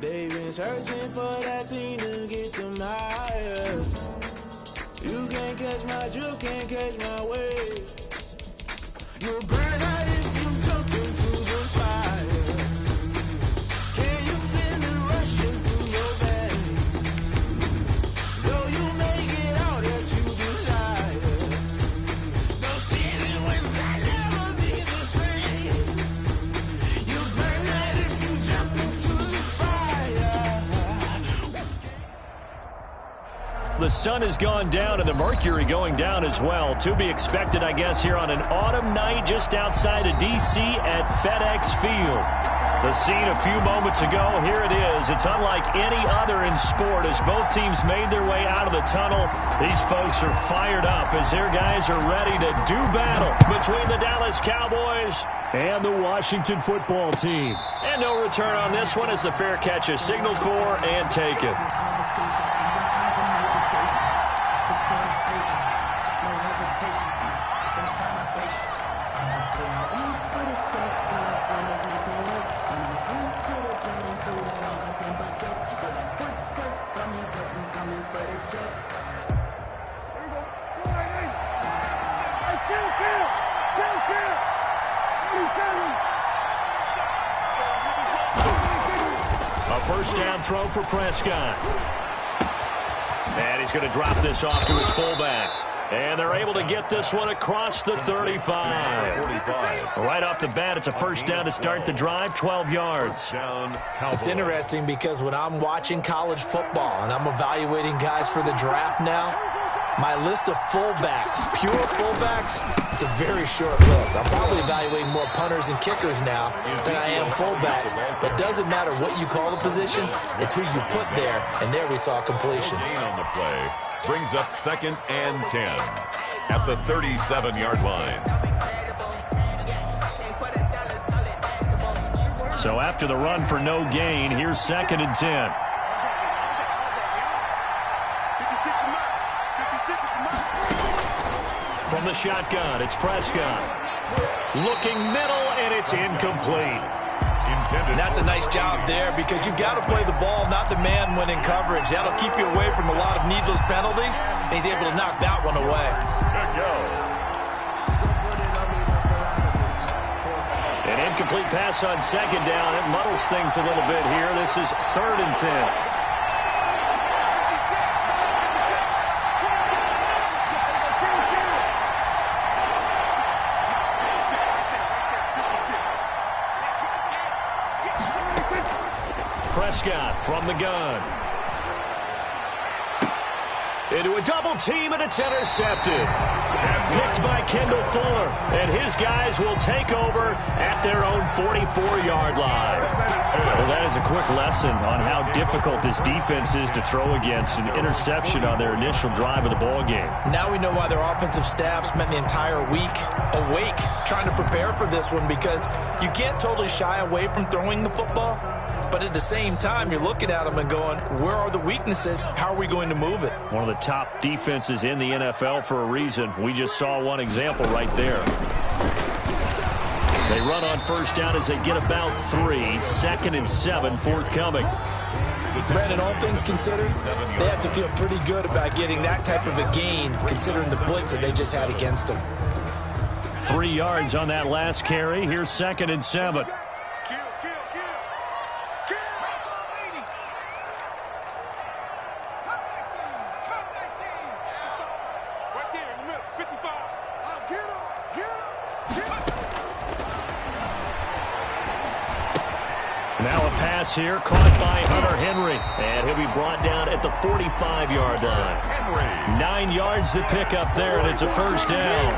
They've been searching for that thing to get them higher. You can't catch my drift, can't catch my wave. You'll burn out if you jump into the fire. Can you feel it rushing through your veins? Though you make it all that you desire. No ceiling was that never be the same. You burn out if you jump into the fire. The sun has gone down and the mercury going down as well. To be expected, I guess, here on an autumn night just outside of D.C. at FedEx Field. The scene a few moments ago, here it is. It's unlike any other in sport as both teams made their way out of the tunnel. These folks are fired up as their guys are ready to do battle between the Dallas Cowboys and the Washington football team. And no return on this one as the fair catch is signaled for and taken. A first down throw for Prescott. And he's going to drop this off to his fullback. And they're able to get this one across the 35. Right off the bat, it's a first down to start the drive, 12 yards. It's interesting because when I'm watching college football and I'm evaluating guys for the draft now, my list of fullbacks, pure fullbacks, it's a very short list. I'm probably evaluating more punters and kickers now than I am fullbacks. But it doesn't matter what you call the position, it's who you put there, and there we saw completion. Gain on the play brings up 2nd and 10 at the 37-yard line. So after the run for no gain, here's 2nd and 10. From the shotgun, it's Prescott. Looking middle, and it's incomplete. And that's a nice job there because you've got to play the ball, not the man when in coverage. That'll keep you away from a lot of needless penalties, and he's able to knock that one away. An incomplete pass on 2nd down. It muddles things a little bit here. This is 3rd and 10. Prescott from the gun. Into a double team, and it's intercepted. Picked by Kendall Fuller, and his guys will take over at their own 44-yard line. Well, that is a quick lesson on how difficult this defense is to throw against. An interception on their initial drive of the ball game. Now we know why their offensive staff spent the entire week awake trying to prepare for this one, because you can't totally shy away from throwing the football. But at the same time, you're looking at them and going, where are the weaknesses? How are we going to move it? One of the top defenses in the NFL for a reason. We just saw one example right there. They run on first down as they get about 3. 2nd and 7 forthcoming. Brandon, all things considered, they have to feel pretty good about getting that type of a gain, considering the blitz that they just had against them. 3 yards on that last carry. Here's 2nd and 7. Now a pass here, caught by Hunter Henry. And he'll be brought down at the 45-yard line. 9 yards to pick up there, and it's a first down.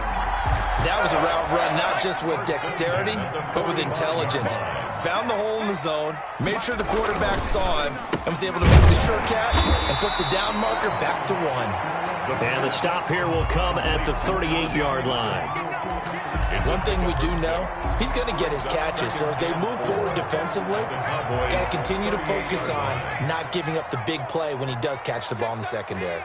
That was a route run, not just with dexterity, but with intelligence. Found the hole in the zone, made sure the quarterback saw him, and was able to make the sure catch and flip the down marker back to 1. And the stop here will come at the 38-yard line. One thing we do know, he's going to get his catches. So as they move forward defensively, got to continue to focus on not giving up the big play when he does catch the ball in the secondary.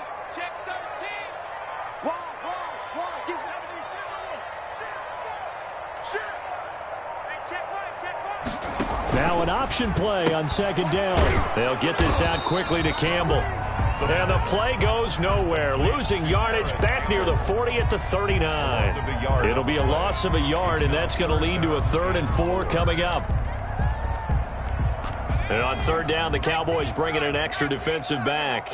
Now an option play on second down. They'll get this out quickly to Campbell. And the play goes nowhere. Losing yardage back near the 40 at the 39. It'll be a loss of a yard, and that's going to lead to a 3rd and 4 coming up. And on third down, the Cowboys bring in an extra defensive back.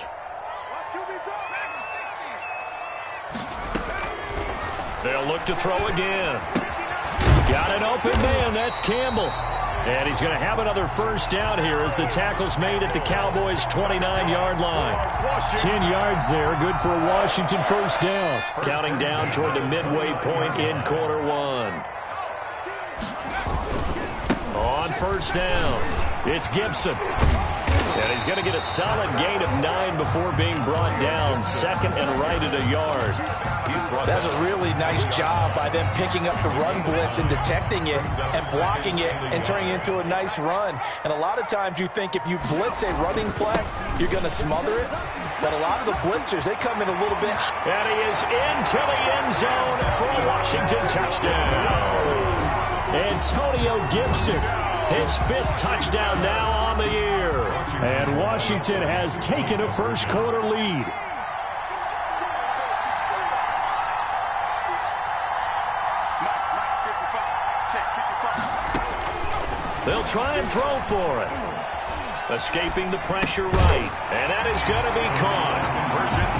They'll look to throw again. Got an open man. That's Campbell. And he's going to have another first down here as the tackle's made at the Cowboys' 29-yard line. 10 yards there. Good for a Washington first down. Counting down toward the midway point in quarter one. On first down, it's Gibson. And he's going to get a solid gain of 9 before being brought down. 2nd and right at a yard. That's a really nice job by them picking up the run blitz and detecting it and blocking it and turning it into a nice run. And a lot of times you think if you blitz a running play, you're going to smother it. But a lot of the blitzers, they come in a little bit. And he is into the end zone for a Washington touchdown. Antonio Gibson, his 5th touchdown now on the year. And Washington has taken a first quarter lead. They'll try and throw for it. Escaping the pressure right. And that is going to be caught.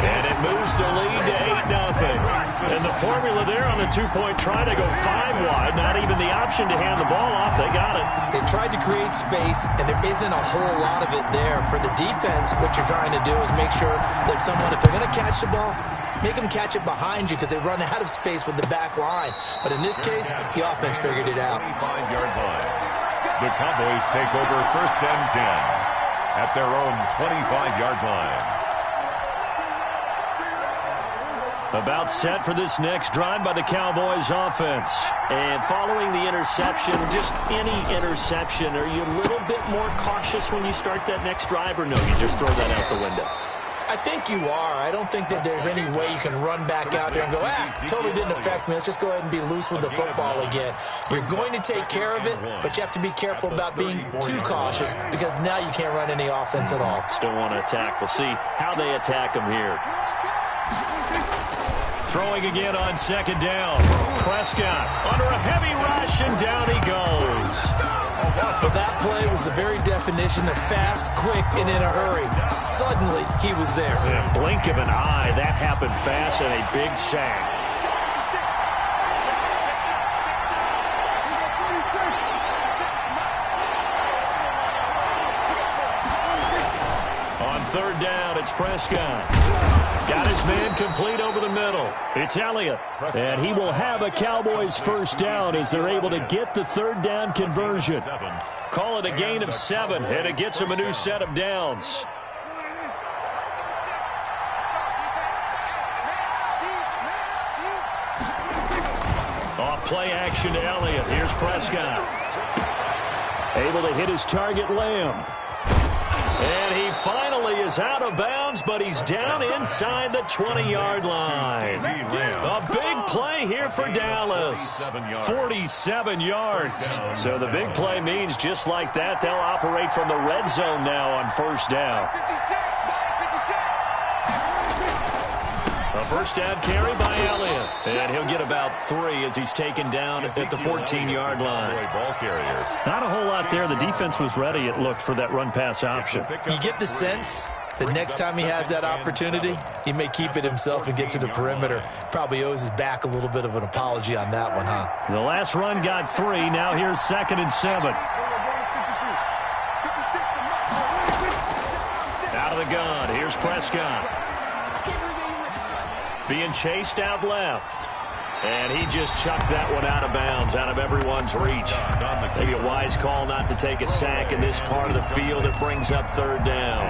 And it moves the lead to 8-0. And the formula there on the 2-point try to go 5 wide. Not even the option to hand the ball off. They got it. They tried to create space, and there isn't a whole lot of it there. For the defense, what you're trying to do is make sure that if they're going to catch the ball, make them catch it behind you because they run out of space with the back line. But in this case, the offense figured it out. 25-yard line. The Cowboys take over 1st and 10 at their own 25-yard line. About set for this next drive by the Cowboys offense. And following the interception, just any interception, are you a little bit more cautious when you start that next drive, or no, you just throw that out the window? I think you are. I don't think that there's any way you can run back out there and go, totally didn't affect me. Let's just go ahead and be loose with the football again. You're going to take care of it, but you have to be careful about being too cautious because now you can't run any offense at all. Still want to attack. We'll see how they attack them here. Throwing again on second down. Prescott under a heavy rush, and down he goes. But that play was the very definition of fast, quick, and in a hurry. Suddenly, he was there. In a blink of an eye, that happened fast and a big sack. On third down, it's Prescott. Got his man complete over the middle. It's Elliott. And he will have a Cowboys first down as they're able to get the third down conversion. Call it a gain of 7, and it gets him a new set of downs. Off play action to Elliott. Here's Prescott. Able to hit his target, Lamb. And he finally is out of bounds, but he's down inside the 20-yard line. A big play here for Dallas. 47 yards. So the big play means just like that, they'll operate from the red zone now on first down. A first down carry by Elliott. And he'll get about 3 as he's taken down at the 14-yard line. Not a whole lot there. The defense was ready, it looked, for that run-pass option. You get the sense that next time he has that opportunity, he may keep it himself and get to the perimeter. Probably owes his back a little bit of an apology on that one, huh? The last run got 3. Now here's 2nd and 7. Out of the gun. Here's Prescott. Being chased out left. And he just chucked that one out of bounds, out of everyone's reach. Maybe a wise call not to take a sack in this part of the field. It brings up third down.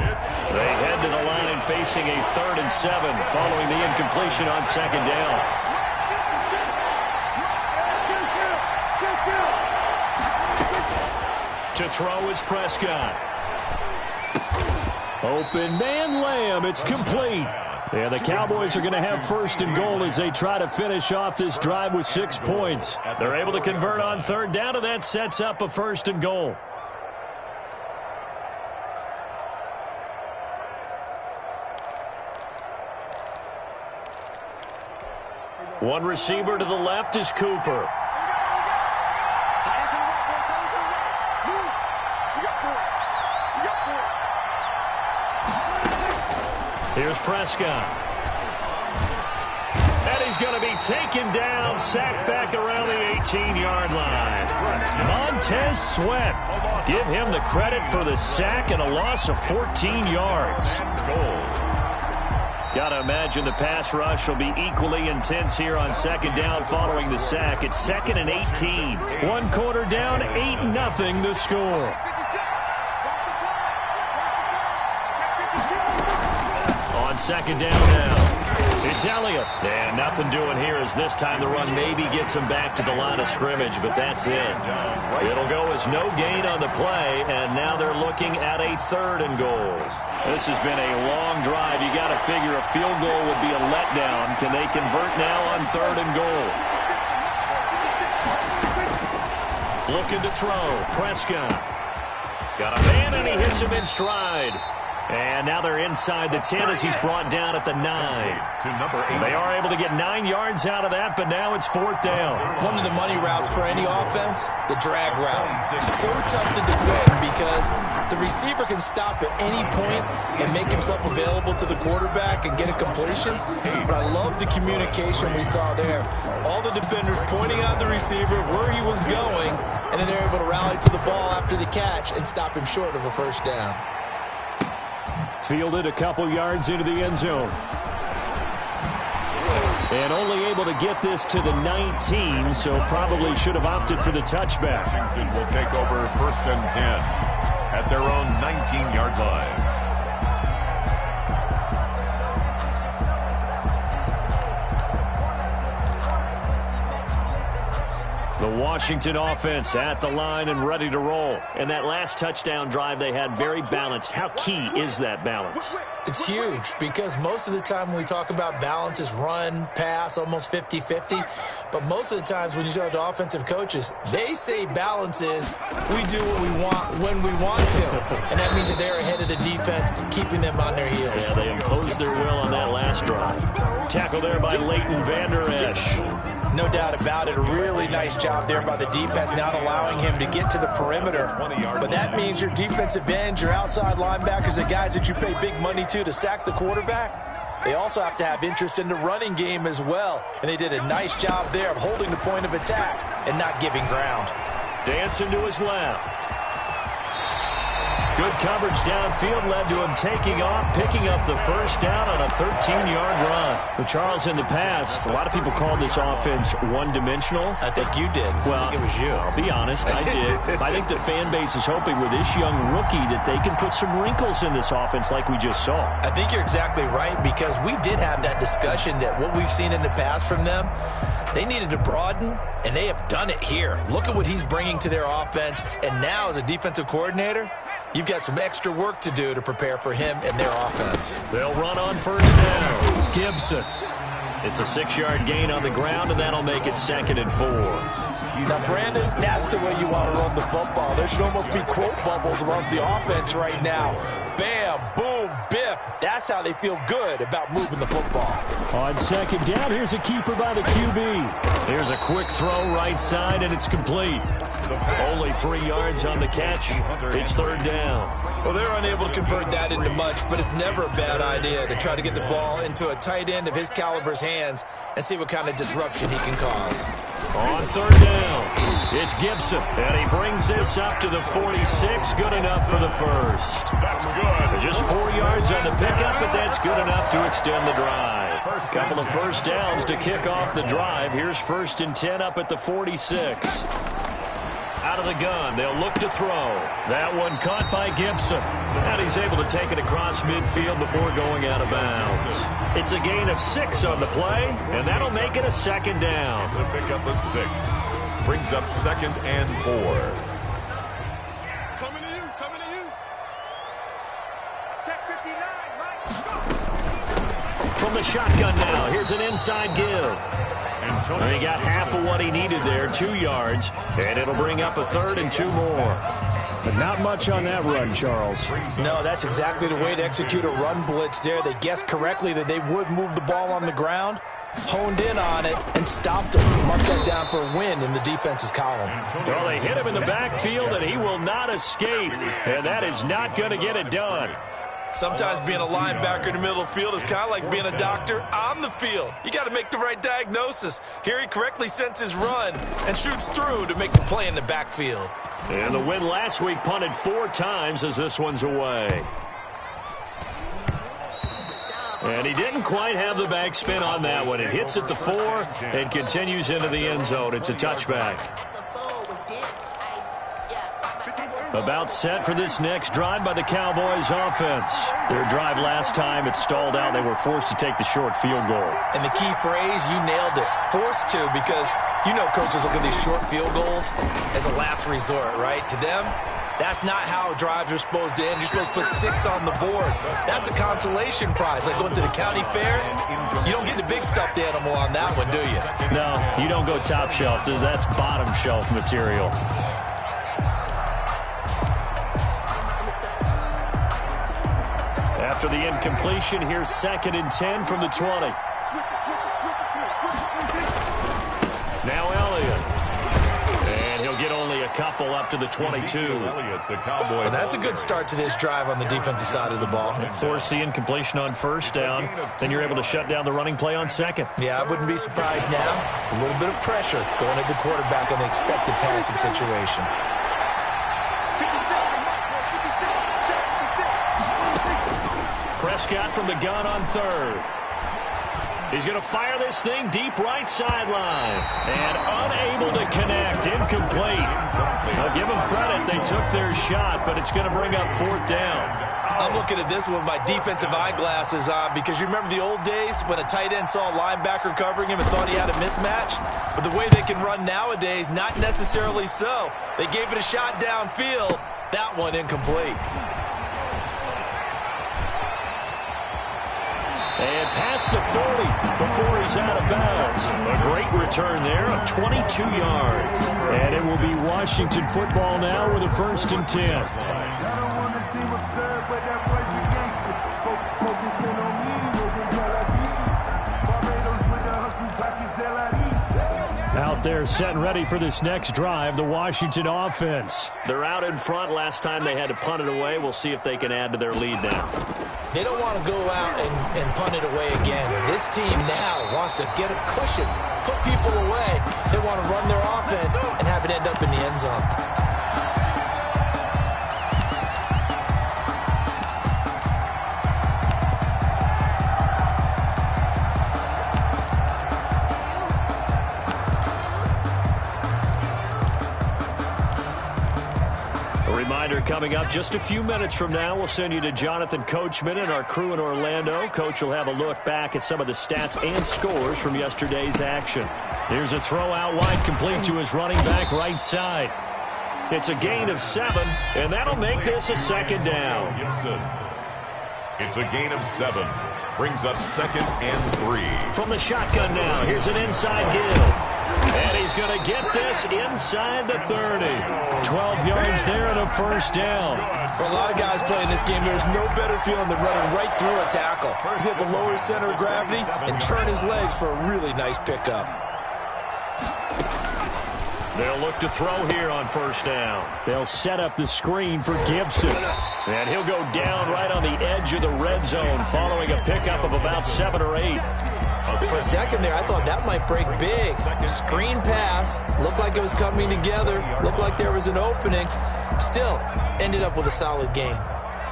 They head to the line facing a 3rd and 7 following the incompletion on second down. To throw is Prescott. Open man, Lamb. It's complete. Yeah, the Cowboys are going to have 1st and goal as they try to finish off this drive with 6 points. They're able to convert on third down, and that sets up a 1st and goal. One receiver to the left is Cooper. Here's Prescott. And he's going to be taken down, sacked back around the 18-yard line. Montez Sweat. Give him the credit for the sack and a loss of 14 yards. Got to imagine the pass rush will be equally intense here on second down following the sack. It's 2nd and 18. 1 quarter down, 8-0 the score. On second down now. It's Elliott. And nothing doing here as this time the run maybe gets him back to the line of scrimmage, but that's it. It'll go as no gain on the play, and now they're looking at a 3rd and goal. This has been a long drive. You got to figure a field goal would be a letdown. Can they convert now on 3rd and goal? Looking to throw. Prescott. Got a man, and he hits him in stride. And now they're inside the 10 as he's brought down at the 9. To number 8. They are able to get 9 yards out of that, but now it's 4th down. One of the money routes for any offense, the drag route. So tough to defend because the receiver can stop at any point and make himself available to the quarterback and get a completion. But I love the communication we saw there. All the defenders pointing out the receiver where he was going, and then they're able to rally to the ball after the catch and stop him short of a 1st down. Fielded a couple yards into the end zone. And only able to get this to the 19, so probably should have opted for the touchback. Washington will take over 1st and 10 at their own 19-yard line. The Washington offense at the line and ready to roll. And that last touchdown drive they had very balanced. How key is that balance? It's huge because most of the time when we talk about balance is run, pass, almost 50-50. But most of the times when you talk to offensive coaches, they say balance is we do what we want when we want to. And that means that they're ahead of the defense, keeping them on their heels. Yeah, they imposed their will on that last drive. Tackle there by Leighton Vander Esch. No doubt about it. A really nice job there by the defense, not allowing him to get to the perimeter. But that means your defensive ends, your outside linebackers, the guys that you pay big money to sack the quarterback, they also have to have interest in the running game as well. And they did a nice job there of holding the point of attack and not giving ground. Dancing to his left. Good coverage downfield led to him taking off, picking up the 1st down on a 13-yard run. But Charles, in the past, a lot of people called this offense one-dimensional. I think you did. Well, I think it was you. I'll be honest, I did. I think the fan base is hoping with this young rookie that they can put some wrinkles in this offense like we just saw. I think you're exactly right because we did have that discussion that what we've seen in the past from them, they needed to broaden, and they have done it here. Look at what he's bringing to their offense, and now as a defensive coordinator, you've got some extra work to do to prepare for him and their offense. They'll run on 1st down. Gibson. It's a 6-yard gain on the ground, and that'll make it 2nd and 4. Now, Brandon, that's the way you want to run the football. There should almost be quote bubbles around the offense right now. Bam, boom, biff. That's how they feel good about moving the football. On 2nd down, here's a keeper by the QB. Here's a quick throw right side, and it's complete. Only 3 yards on the catch. It's 3rd down. Well, they're unable to convert that into much, but it's never a bad idea to try to get the ball into a tight end of his caliber's hands and see what kind of disruption he can cause. On 3rd down, it's Gibson, and he brings this up to the 46. Good enough for the 1st. That's good. Just 4 yards on the pickup, but that's good enough to extend the drive. Couple of 1st downs to kick off the drive. Here's 1st and 10 up at the 46. Out of the gun, they'll look to throw. That one caught by Gibson. And he's able to take it across midfield before going out of bounds. It's a gain of 6 on the play, and that'll make it a 2nd down. To pick up a 6. Brings up 2nd and 4. Coming to you, coming to you. Check 59, right? From the shotgun now, here's an inside give. And he got half of what he needed there, 2 yards, and it'll bring up a 3rd and 2 more. But not much on that run, Charles. No, that's exactly the way to execute a run blitz there. They guessed correctly that they would move the ball on the ground, honed in on it and stopped him. Marked that down for a win in the defense's column. Well, they hit him in the backfield, and he will not escape. And that is not going to get it done. Sometimes being a linebacker in the middle of the field is kind of like being a doctor on the field. You got to make the right diagnosis. Here he correctly senses run and shoots through to make the play in the backfield. And the win last week punted 4 times as this one's away. And he didn't quite have the backspin on that one. It hits at the 4 and continues into the end zone. It's a touchback. About set for this next drive by the Cowboys offense. Their drive last time, it stalled out. They were forced to take the short field goal. And the key phrase, you nailed it, forced to, because you know coaches look at these short field goals as a last resort, right? To them, that's not how drives are supposed to end. You're supposed to put 6 on the board. That's a consolation prize, like going to the county fair. You don't get the big stuffed animal on that one, do you? No, you don't go top shelf. That's bottom shelf material. After the incompletion, here's 2nd and 10 from the 20. Now Elliott. And he'll get only a couple up to the 22. Well, that's a good start to this drive on the defensive side of the ball. Force the incompletion on 1st down. Then you're able to shut down the running play on 2nd. Yeah, I wouldn't be surprised now. A little bit of pressure going at the quarterback in the expected passing situation. Prescott from the gun on 3rd. He's going to fire this thing deep right sideline. And unable to connect. Incomplete. I'll give them credit. They took their shot, but it's going to bring up 4th down. I'm looking at this with my defensive eyeglasses on because you remember the old days when a tight end saw a linebacker covering him and thought he had a mismatch? But the way they can run nowadays, not necessarily so. They gave it a shot downfield. That one incomplete. And past the 40 before he's out of bounds. A great return there of 22 yards. And it will be Washington football now with a 1st and 10. Out there set and ready for this next drive, the Washington offense. They're out in front. Last time they had to punt it away. We'll see if they can add to their lead now. They don't want to go out and punt it away again. This team now wants to get a cushion, put people away. They want to run their offense and have it end up in the end zone. Coming up just a few minutes from now, we'll send you to Jonathan Coachman and our crew in Orlando. Coach will have a look back at some of the stats and scores from yesterday's action. Here's a throw out wide, complete to his running back right side. It's a gain of 7, and that'll make this a 2nd down. It's a gain of 7. Brings up 2nd and 3. From the shotgun now, here's an inside give. And he's going to get this inside the 30. 12 yards there and a 1st down. For a lot of guys playing this game, there's no better feeling than running right through a tackle. He's able to lower his center of gravity and turn his legs for a really nice pickup. They'll look to throw here on 1st down. They'll set up the screen for Gibson. And he'll go down right on the edge of the red zone following a pickup of about 7 or 8. For a second there, I thought that might break big. Screen pass. Looked like it was coming together. Looked like there was an opening. Still, ended up with a solid gain.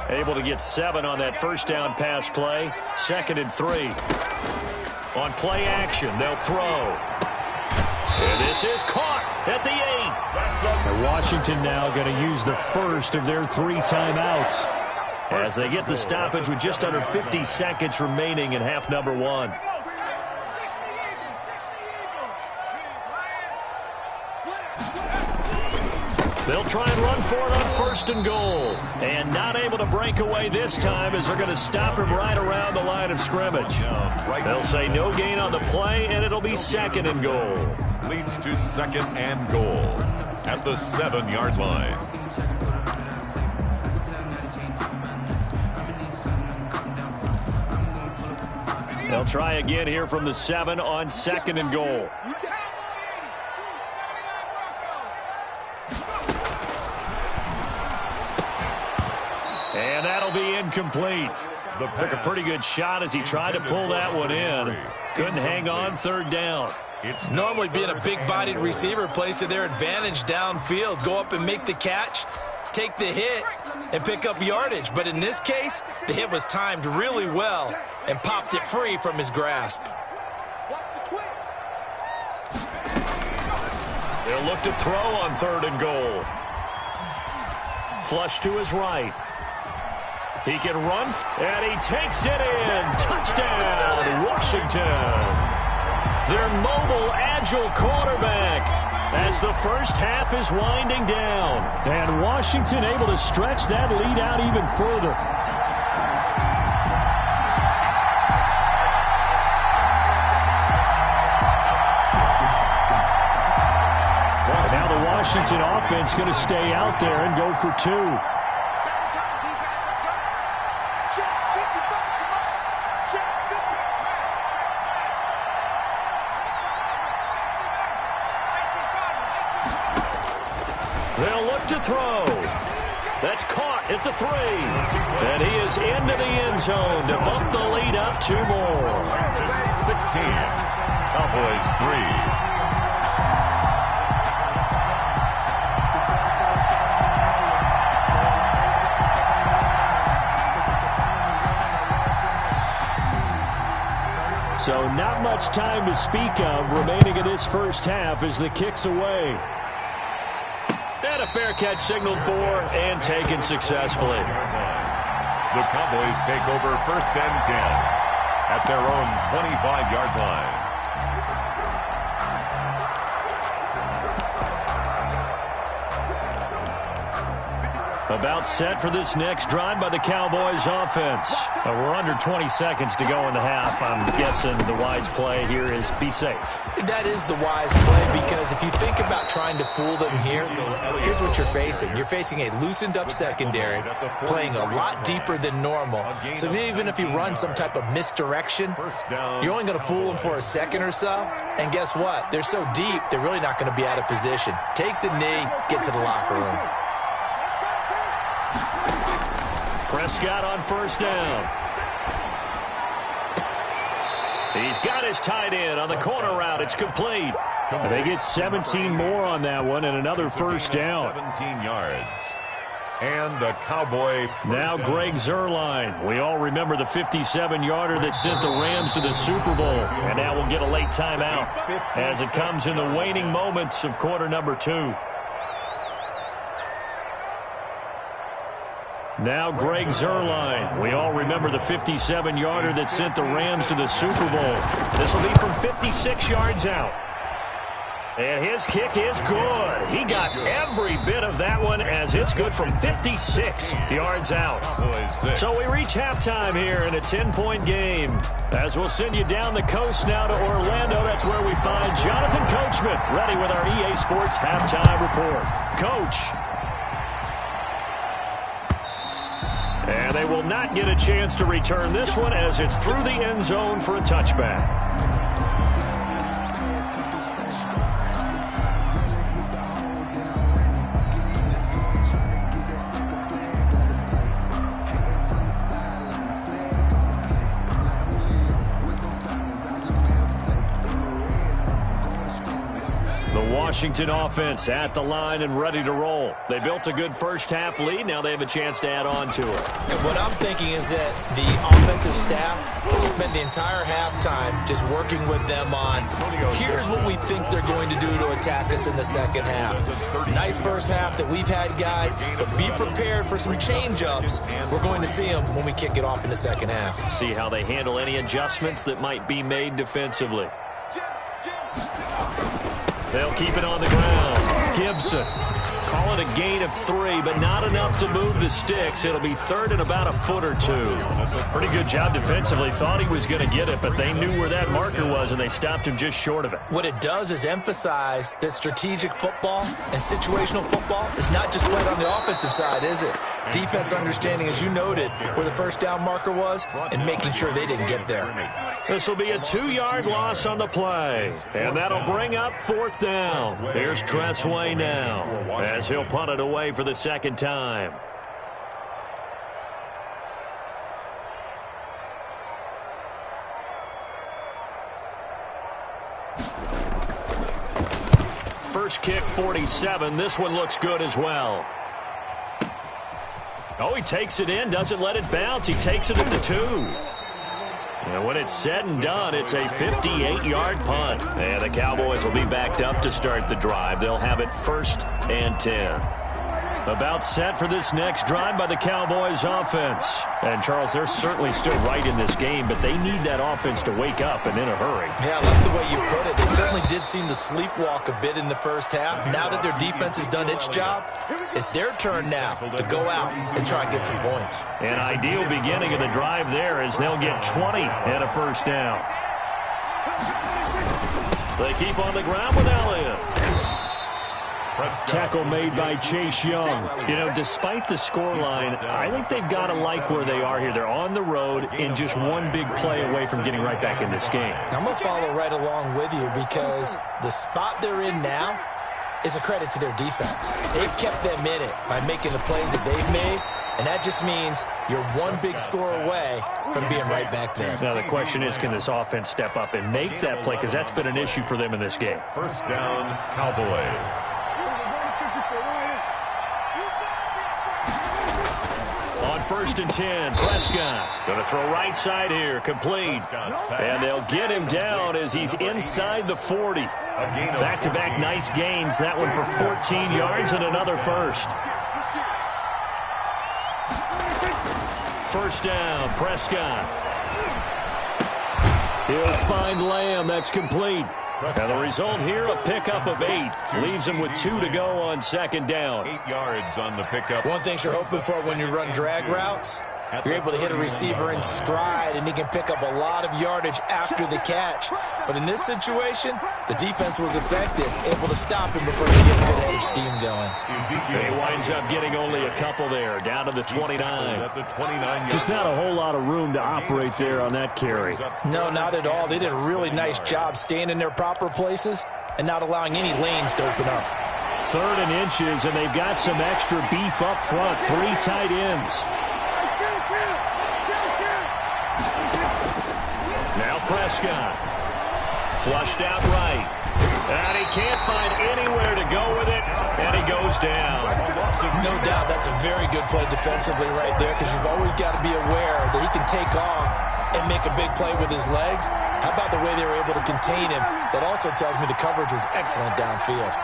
Able to get 7 on that 1st down pass play. 2nd and 3. On play action, they'll throw. And this is caught at the 8. And Washington now going to use the 1st of their 3 timeouts as they get the stoppage with just under 50 seconds remaining in half number 1. They'll try and run for it on 1st and goal. And not able to break away this time as they're going to stop him right around the line of scrimmage. They'll say no gain on the play, and it'll be 2nd and goal. Leads to 2nd and goal at the 7-yard line. They'll try again here from the 7 on 2nd and goal. And that'll be incomplete. Took a pretty good shot as he tried to pull that one in. Couldn't hang on, 3rd down. Normally being a big-bodied receiver plays to their advantage downfield. Go up and make the catch, take the hit, and pick up yardage. But in this case, the hit was timed really well and popped it free from his grasp. They'll look to throw on 3rd and goal. Flush to his right. He can run, and he takes it in. Touchdown, Washington. Their mobile, agile quarterback as the first half is winding down. And Washington able to stretch that lead out even further. And now the Washington offense going to stay out there and go for 2. They'll look to throw. That's caught at the 3. And he is into the end zone to bump the lead up 2 more. 16. Cowboys 3. So not much time to speak of remaining in this first half as the kick's away. And a fair catch signaled for and taken successfully. The Cowboys take over 1st and 10 at their own 25-yard line. About set for this next drive by the Cowboys offense. We're under 20 seconds to go in the half. I'm guessing the wise play here is be safe. That is the wise play, because if you think about trying to fool them here, here's what you're facing. You're facing a loosened up secondary, playing a lot deeper than normal. So even if you run some type of misdirection, you're only going to fool them for a second or so. And guess what? They're so deep, they're really not going to be out of position. Take the knee, get to the locker room. Prescott on 1st down. He's got his tight end on the corner route. It's complete. And they get 17 more on that one and another 1st down. 17 yards. And the Cowboy. Now Greg Zuerlein. We all remember the 57-yarder that sent the Rams to the Super Bowl. And now we'll get a late timeout as it comes in the waning moments of quarter number 2. Now Greg Zuerlein. We all remember the 57-yarder that sent the Rams to the Super Bowl. This will be from 56 yards out. And his kick is good. He got every bit of that one as it's good from 56 yards out. So we reach halftime here in a 10-point game. As we'll send you down the coast now to Orlando, that's where we find Jonathan Coachman ready with our EA Sports halftime report. Coach. And they will not get a chance to return this one as it's through the end zone for a touchback. Washington offense at the line and ready to roll. They built a good first half lead. Now they have a chance to add on to it. And what I'm thinking is that the offensive staff spent the entire halftime just working with them on, here's what we think they're going to do to attack us in the second half. Nice first half that we've had, guys, but be prepared for some change-ups. We're going to see them when we kick it off in the second half. See how they handle any adjustments that might be made defensively. They'll keep it on the ground. Gibson. Call it a gain of 3, but not enough to move the sticks. It'll be third and about a foot or 2. Pretty good job defensively. Thought he was going to get it, but they knew where that marker was, and they stopped him just short of it. What it does is emphasize that strategic football and situational football is not just played on the offensive side, is it? Defense understanding, as you noted, where the first down marker was and making sure they didn't get there. This will be a 2-yard loss on the play, and that'll bring up 4th down. Here's Tressway now as he'll punt it away for the second time. First kick, 47. This one looks good as well. Oh, he takes it in, doesn't let it bounce. He takes it at the 2. And when it's said and done, it's a 58-yard punt. And the Cowboys will be backed up to start the drive. They'll have it 1st and 10. About set for this next drive by the Cowboys offense. And, Charles, they're certainly still right in this game, but they need that offense to wake up and in a hurry. Yeah, I like the way you put it. They certainly did seem to sleepwalk a bit in the first half. Now that their defense has done its job, it's their turn now to go out and try and get some points. An ideal beginning of the drive there as they'll get 20 and a first down. They keep on the ground with Elliott. Tackle made by Chase Young. You know, despite the scoreline, I think they've got to like where they are here. They're on the road and just one big play away from getting right back in this game. I'm going to follow right along with you because the spot they're in now is a credit to their defense. They've kept them in it by making the plays that they've made, and that just means you're one big score away from being right back there. Now, the question is, can this offense step up and make that play? Because that's been an issue for them in this game. First down, Cowboys. On 1st and 10, Prescott going to throw right side here, complete. And they'll get him down as he's inside the 40. Back-to-back nice gains, that one for 14 yards and another first. First down, Prescott. He'll find Lamb, that's complete. And the result here, a pickup of 8. Leaves him with 2 to go on 2nd down. 8 yards on the pickup. One thing you're hoping for when you run drag routes, you're able to hit a receiver in stride, and he can pick up a lot of yardage after the catch. But in this situation, the defense was effective, able to stop him before he get a good headed scheme going. He winds up getting only a couple there, down to the 29. Just not a whole lot of room to operate there on that carry. No, not at all. They did a really nice job staying in their proper places and not allowing any lanes to open up. 3rd and inches, and they've got some extra beef up front. 3 tight ends. Now Prescott. Flushed out right. And he can't find anywhere to go with it, and he goes down. No doubt that's a very good play defensively right there because you've always got to be aware that he can take off and make a big play with his legs. How about the way they were able to contain him? That also tells me the coverage was excellent downfield.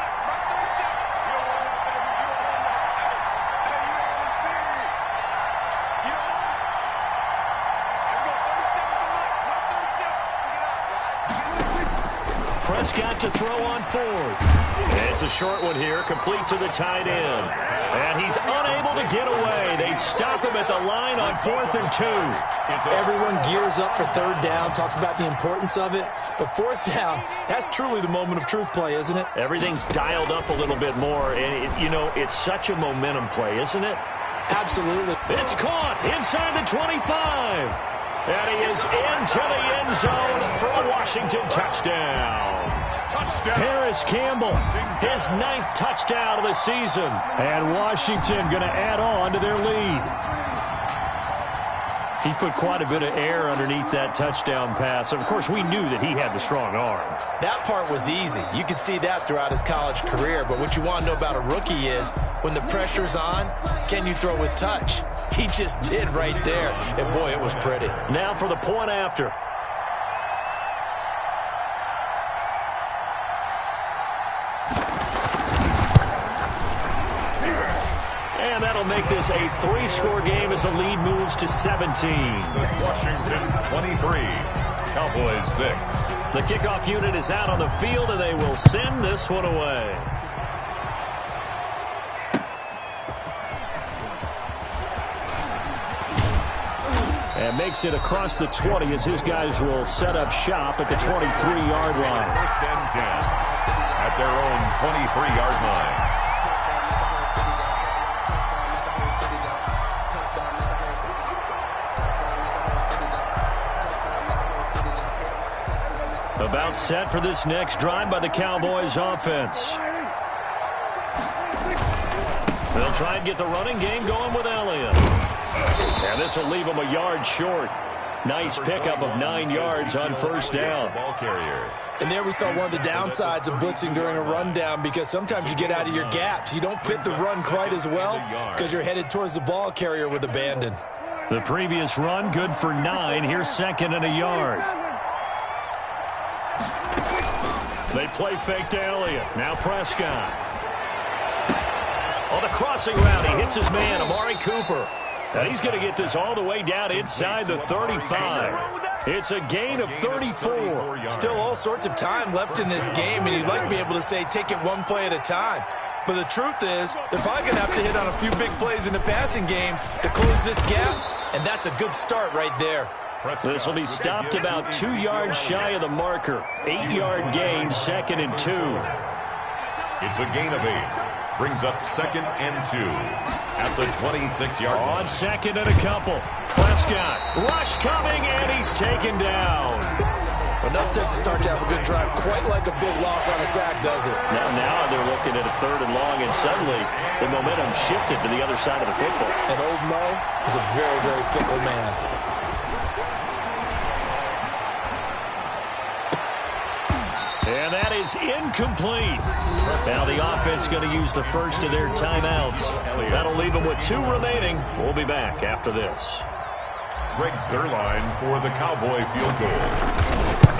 Prescott to throw on 4th. It's a short one here, complete to the tight end. And he's unable to get away. They stop him at the line on 4th and 2. Everyone gears up for 3rd down, talks about the importance of it. But 4th down, that's truly the moment of truth play, isn't it? Everything's dialed up a little bit more. And, you know, it's such a momentum play, isn't it? Absolutely. It's caught inside the 25. And he is into the end zone for a Washington touchdown. Paris Campbell, his 9th touchdown of the season. And Washington going to add on to their lead. He put quite a bit of air underneath that touchdown pass. Of course, we knew that he had the strong arm. That part was easy. You could see that throughout his college career. But what you want to know about a rookie is when the pressure's on, can you throw with touch? He just did right there. And, boy, it was pretty. Now for the point after. And that'll make this a 3-score game as the lead moves to 17. Washington 23, Cowboys 6. The kickoff unit is out on the field, and they will send this one away. And makes it across the 20 as his guys will set up shop at the 23-yard line. 1st and 10 at their own 23-yard line. About set for this next drive by the Cowboys offense. They'll try and get the running game going with Elliott. And this will leave him a yard short. Nice pickup of 9 yards on first down. Ball carrier. And there we saw one of the downsides of blitzing during a rundown, because sometimes you get out of your gaps. You don't fit the run quite as well because you're headed towards the ball carrier with abandon. The previous run good for 9. Here's 2nd and a yard. They play fake to Elliott. Now Prescott. On the crossing route, he hits his man, Amari Cooper. And he's going to get this all the way down inside the 35. It's a gain of 34. Still all sorts of time left in this game, and you'd like to be able to say take it one play at a time. But the truth is, they're probably going to have to hit on a few big plays in the passing game to close this gap, and that's a good start right there. This will be stopped about 2 yards shy of the marker. 8-yard gain, 2nd and 2. It's a gain of 8. Brings up 2nd and 2 at the 26-yard line. On 2nd and a couple. Prescott, rush coming, and he's taken down. Enough to start to have a good drive, quite like a big loss on a sack, does it? Now they're looking at a 3rd and long, and suddenly the momentum shifted to the other side of the football. And old Mo is a very, very fickle man. And that is incomplete. Now the offense going to use the first of their timeouts. That'll leave them with 2 remaining. We'll be back after this. Greg Zuerlein for the Cowboy field goal.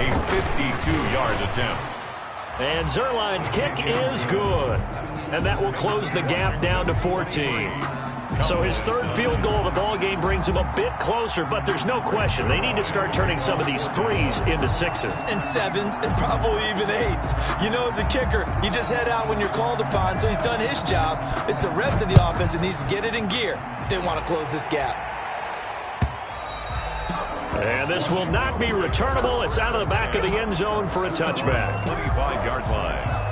A 52-yard attempt. And Zuerlein's kick is good. And that will close the gap down to 14. So his 3rd field goal of the ball game brings him a bit closer, but there's no question they need to start turning some of these 3s into 6s. And 7s, and probably even 8s. You know, as a kicker, you just head out when you're called upon, so he's done his job. It's the rest of the offense that needs to get it in gear if they want to close this gap. And this will not be returnable. It's out of the back of the end zone for a touchback. 25-yard line.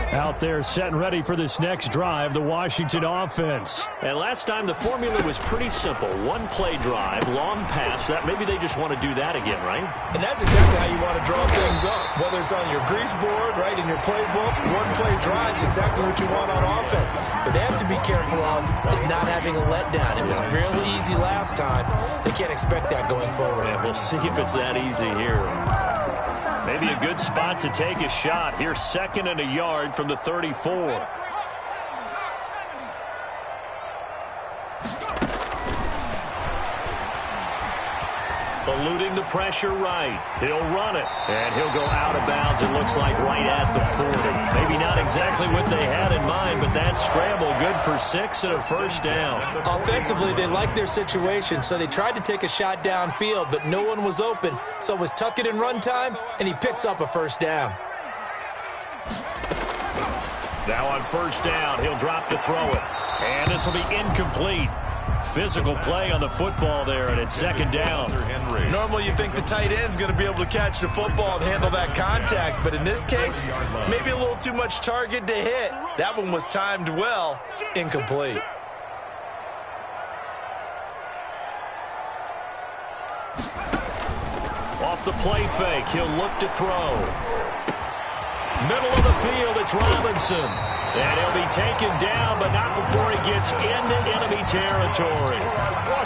Out there set and ready for this next drive, the Washington offense. And last time the formula was pretty simple. 1-play drive, long pass. That maybe they just want to do that again, right? And that's exactly how you want to draw things up. Whether it's on your grease board, right, in your playbook, 1-play drives, exactly what you want on offense. But they have to be careful of is not having a letdown. It was fairly easy last time. They can't expect that going forward. And we'll see if it's that easy here. Maybe a good spot to take a shot. Here's 2nd and a yard from the 34. Eluding the pressure right. He'll run it. And he'll go out of bounds, it looks like, right at the 40. Maybe not exactly what they had in mind, but that scramble good for 6 and a first down. Offensively, they liked their situation, so they tried to take a shot downfield, but no one was open. So it was tuck it in run time, and he picks up a first down. Now on first down, he'll drop to throw it. And this will be incomplete. Physical play on the football there, and it's 2nd down. Normally you think the tight end's going to be able to catch the football and handle that contact, but in this case, maybe a little too much target to hit. That one was timed well, incomplete. Off the play fake, he'll look to throw. Middle of the field, it's Robinson. And he'll be taken down, but not before he gets into enemy territory.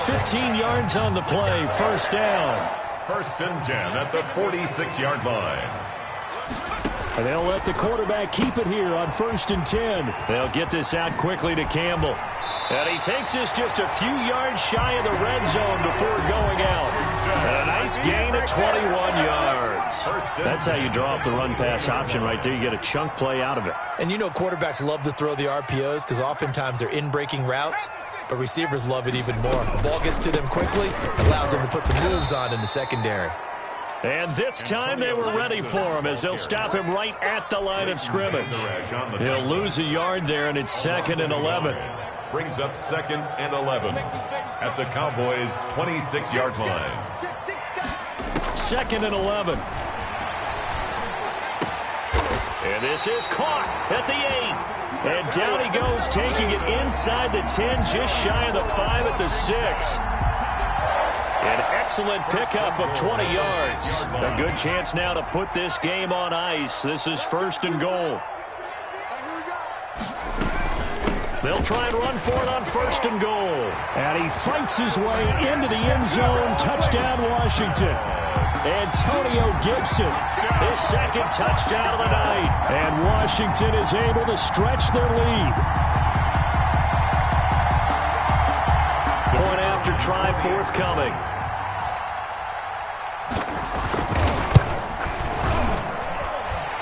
15 yards on the play, first down. 1st and 10 at the 46-yard line. And they'll let the quarterback keep it here on 1st and 10. They'll get this out quickly to Campbell. And he takes this just a few yards shy of the red zone before going out. And a nice gain of 21 yards. That's how you draw up the run-pass option right there. You get a chunk play out of it. And you know quarterbacks love to throw the RPOs because oftentimes they're in-breaking routes, but receivers love it even more. The ball gets to them quickly, allows them to put some moves on in the secondary. And this time they were ready for him as they'll stop him right at the line of scrimmage. He'll lose a yard there, and it's 2nd and 11. Brings up 2nd and 11 at the Cowboys' 26-yard line. 2nd and 11. And this is caught at the 8. And down he goes, taking it inside the 10, just shy of the 5 at the 6. An excellent pickup of 20 yards. A good chance now to put this game on ice. This is 1st and goal. They'll try and run for it on 1st and goal. And he fights his way into the end zone. Touchdown, Washington. Antonio Gibson, his 2nd touchdown of the night. And Washington is able to stretch their lead. Point after try forthcoming.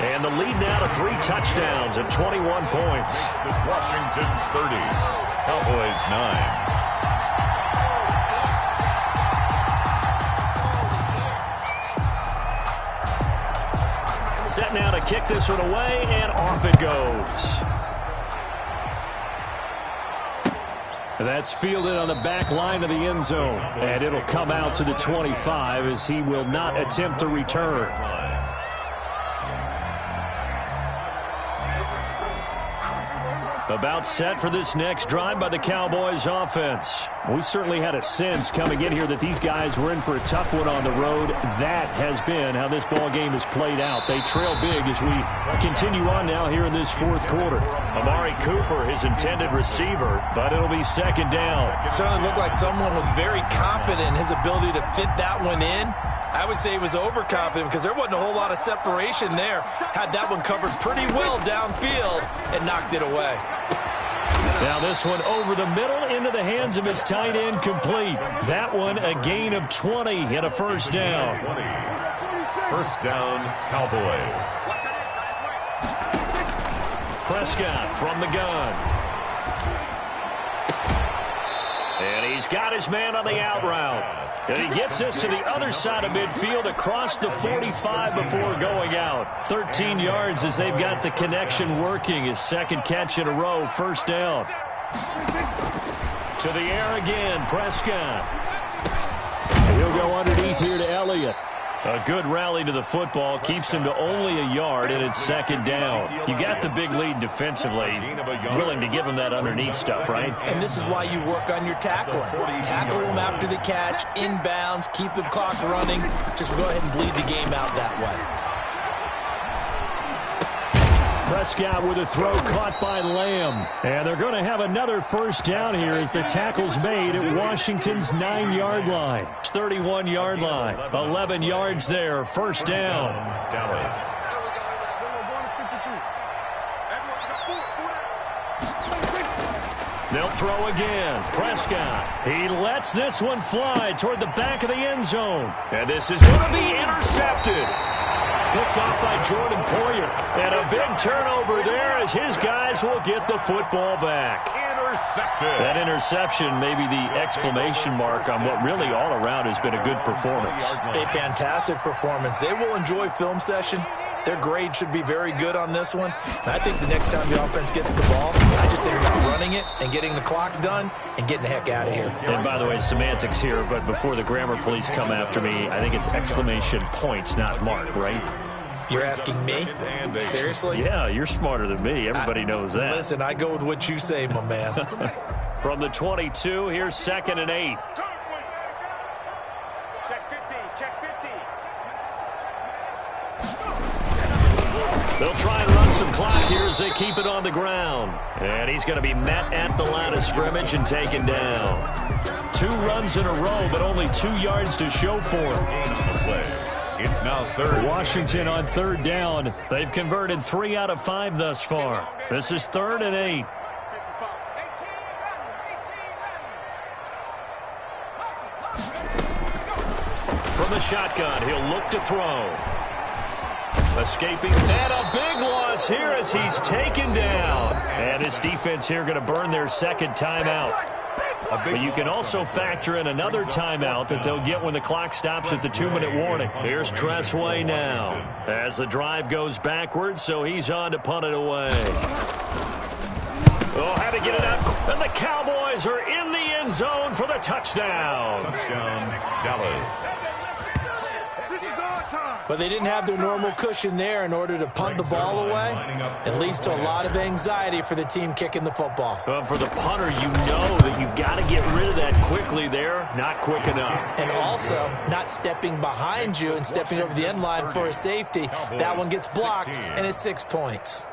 And the lead now to 3 touchdowns and 21 points. This Washington 30, Cowboys 9. Set now to kick this one away, and off it goes. That's fielded on the back line of the end zone. And it'll come out to the 25 as he will not attempt to return. About set for this next drive by the Cowboys offense. We certainly had a sense coming in here that these guys were in for a tough one on the road. That has been how this ball game has played out. They trail big as we continue on now here in this 4th quarter. Amari Cooper, his intended receiver, but it'll be 2nd down. It certainly looked like someone was very confident in his ability to fit that one in. I would say he was overconfident because there wasn't a whole lot of separation there. Had that one covered pretty well downfield and knocked it away. Now this one over the middle into the hands of his tight end, complete. That one a gain of 20 and a 1st down. 1st down, Cowboys. Prescott from the gun. And he's got his man on the out route. And he gets this to the other side of midfield across the 45 before going out. 13 yards as they've got the connection working. His 2nd catch in a row, 1st down. To the air again, Prescott. He'll go underneath here to Elliott. A good rally to the football keeps him to only a yard, and it's 2nd down. You got the big lead defensively. Willing to give him that underneath stuff, right? And this is why you work on your tackling. Tackle them after the catch, inbounds, keep the clock running. Just go ahead and bleed the game out that way. Prescott with a throw caught by Lamb. And they're going to have another 1st down here as the tackle's made at Washington's 9-yard line. 31-yard line. 11 yards there. 1st down. Dallas. They'll throw again. Prescott. He lets this one fly toward the back of the end zone. And this is going to be intercepted. Picked off by Jordan Poyer. And a big turnover there as his guys will get the football back. Intercepted. That interception may be the exclamation mark on what really all around has been a good performance. A fantastic performance. They will enjoy film session. Their grade should be very good on this one. And I think the next time the offense gets the ball, I just think about running it and getting the clock done and getting the heck out of here. And by the way, semantics here, but before the grammar police come after me, I think it's exclamation point, not mark, right? You're asking me? Seriously? Yeah, you're smarter than me. Everybody knows that. Listen, I go with what you say, my man. From the 22, here's 2nd and 8. Check 50, check 50. They'll try and run some clock here as they keep it on the ground. And he's going to be met at the line of scrimmage and taken down. 2 runs in a row, but only 2 yards to show for him. It's now 3rd. Washington on 3rd down. They've converted 3 out of 5 thus far. This is 3rd and 8. From the shotgun, he'll look to throw. Escaping, and a big loss here as he's taken down. And this defense here going to burn their 2nd timeout. But you can also factor in another timeout that they'll get when the clock stops at the 2-minute warning. Here's Tressway now as the drive goes backwards, so he's on to punt it away. Oh, had to get it up. And the Cowboys are in the end zone for the touchdown. Touchdown, Dallas. This is our time. But they didn't have their normal cushion there in order to punt the ball away. It leads to a lot of anxiety for the team kicking the football. Well, for the punter, you know that you've got to get rid of that quickly there. Not quick enough. And also, not stepping behind you and stepping over the end line for a safety. That one gets blocked, and it's 6 points.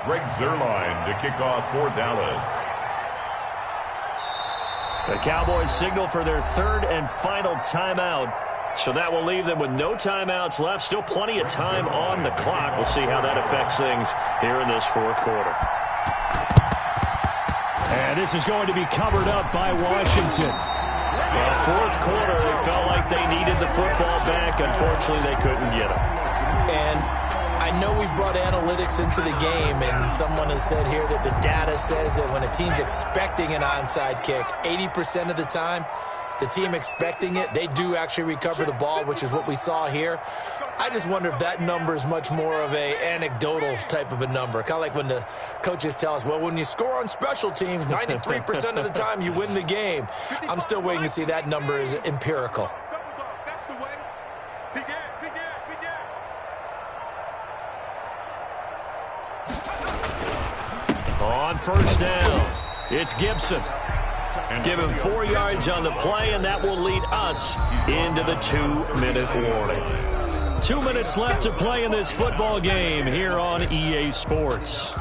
Greg Zuerlein to kick off for Dallas. The Cowboys signal for their third and final timeout. So that will leave them with no timeouts left. Still plenty of time on the clock. We'll see how that affects things here in this fourth quarter. And this is going to be covered up by Washington. Well, fourth quarter, it felt like they needed the football back. Unfortunately, they couldn't get it. And I know we've brought analytics into the game, and someone has said here that the data says that when a team's expecting an onside kick, 80% of the time, the team expecting it, they do actually recover the ball, which is what we saw here. I just wonder if that number is much more of a anecdotal type of a number. Kind of like when the coaches tell us, well, when you score on special teams, 93% of the time you win the game. I'm still waiting to see that number is empirical. That's the way. Begin. On first down, it's Gibson. Give him 4 yards on the play, and that will lead us into the 2-minute warning. 2 minutes left to play in this football game here on EA Sports.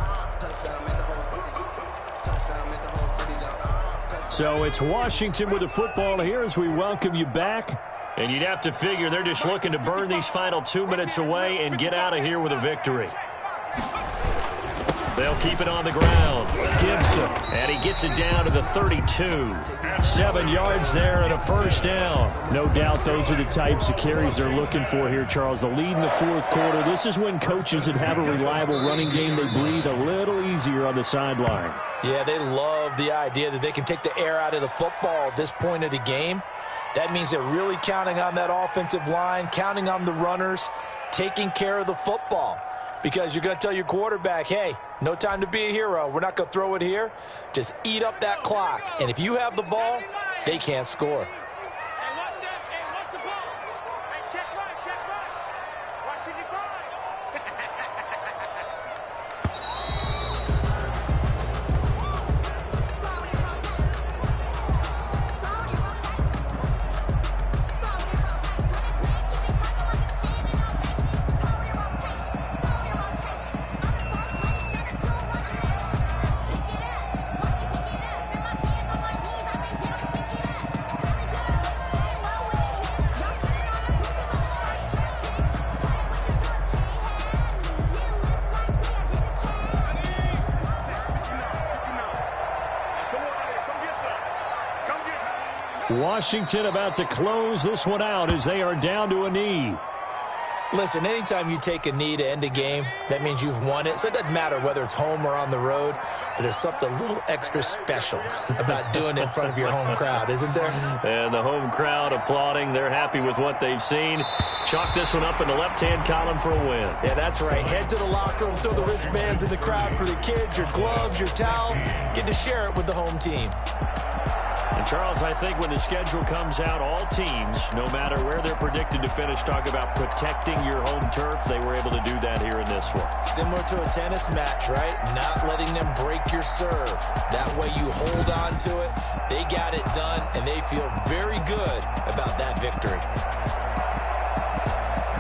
So it's Washington with the football here as we welcome you back. And you'd have to figure they're just looking to burn these final 2 minutes away and get out of here with a victory. They'll keep it on the ground. Gibson, and he gets it down to the 32. 7 yards there and a first down. No doubt those are the types of carries they're looking for here, Charles. The lead in the fourth quarter. This is when coaches that have a reliable running game, they breathe a little easier on the sideline. Yeah, they love the idea that they can take the air out of the football at this point of the game. That means they're really counting on that offensive line, counting on the runners, taking care of the football. Because you're going to tell your quarterback, hey, no time to be a hero. We're not going to throw it here. Just eat up that clock. And if you have the ball, they can't score. Hey, what's the ball? Hey, check right. Watching you grind. Washington about to close this one out as they are down to a knee. Listen, anytime you take a knee to end a game, that means you've won it. So it doesn't matter whether it's home or on the road, but there's something a little extra special about doing it in front of your home crowd, isn't there? And the home crowd applauding. They're happy with what they've seen. Chalk this one up in the left-hand column for a win. Yeah, that's right. Head to the locker room, throw the wristbands in the crowd for the kids, your gloves, your towels. Get to share it with the home team. And, Charles, I think when the schedule comes out, all teams, no matter where they're predicted to finish, talk about protecting your home turf. They were able to do that here in this one. Similar to a tennis match, right? Not letting them break your serve. That way you hold on to it. They got it done, and they feel very good about that victory.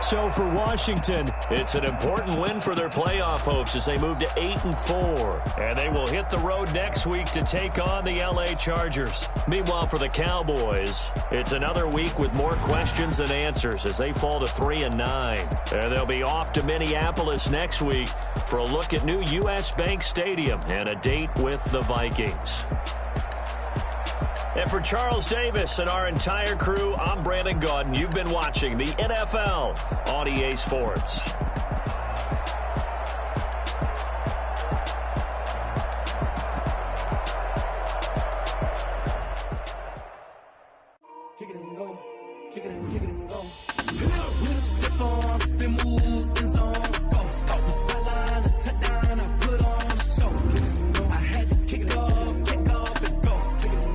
So for Washington, it's an important win for their playoff hopes as they move to 8-4. And they will hit the road next week to take on the LA Chargers. Meanwhile, for the Cowboys, it's another week with more questions than answers as they fall to 3-9. And they'll be off to Minneapolis next week for a look at new U.S. Bank Stadium and a date with the Vikings. And for Charles Davis and our entire crew, I'm Brandon Gaudin. You've been watching the NFL on EA Sports.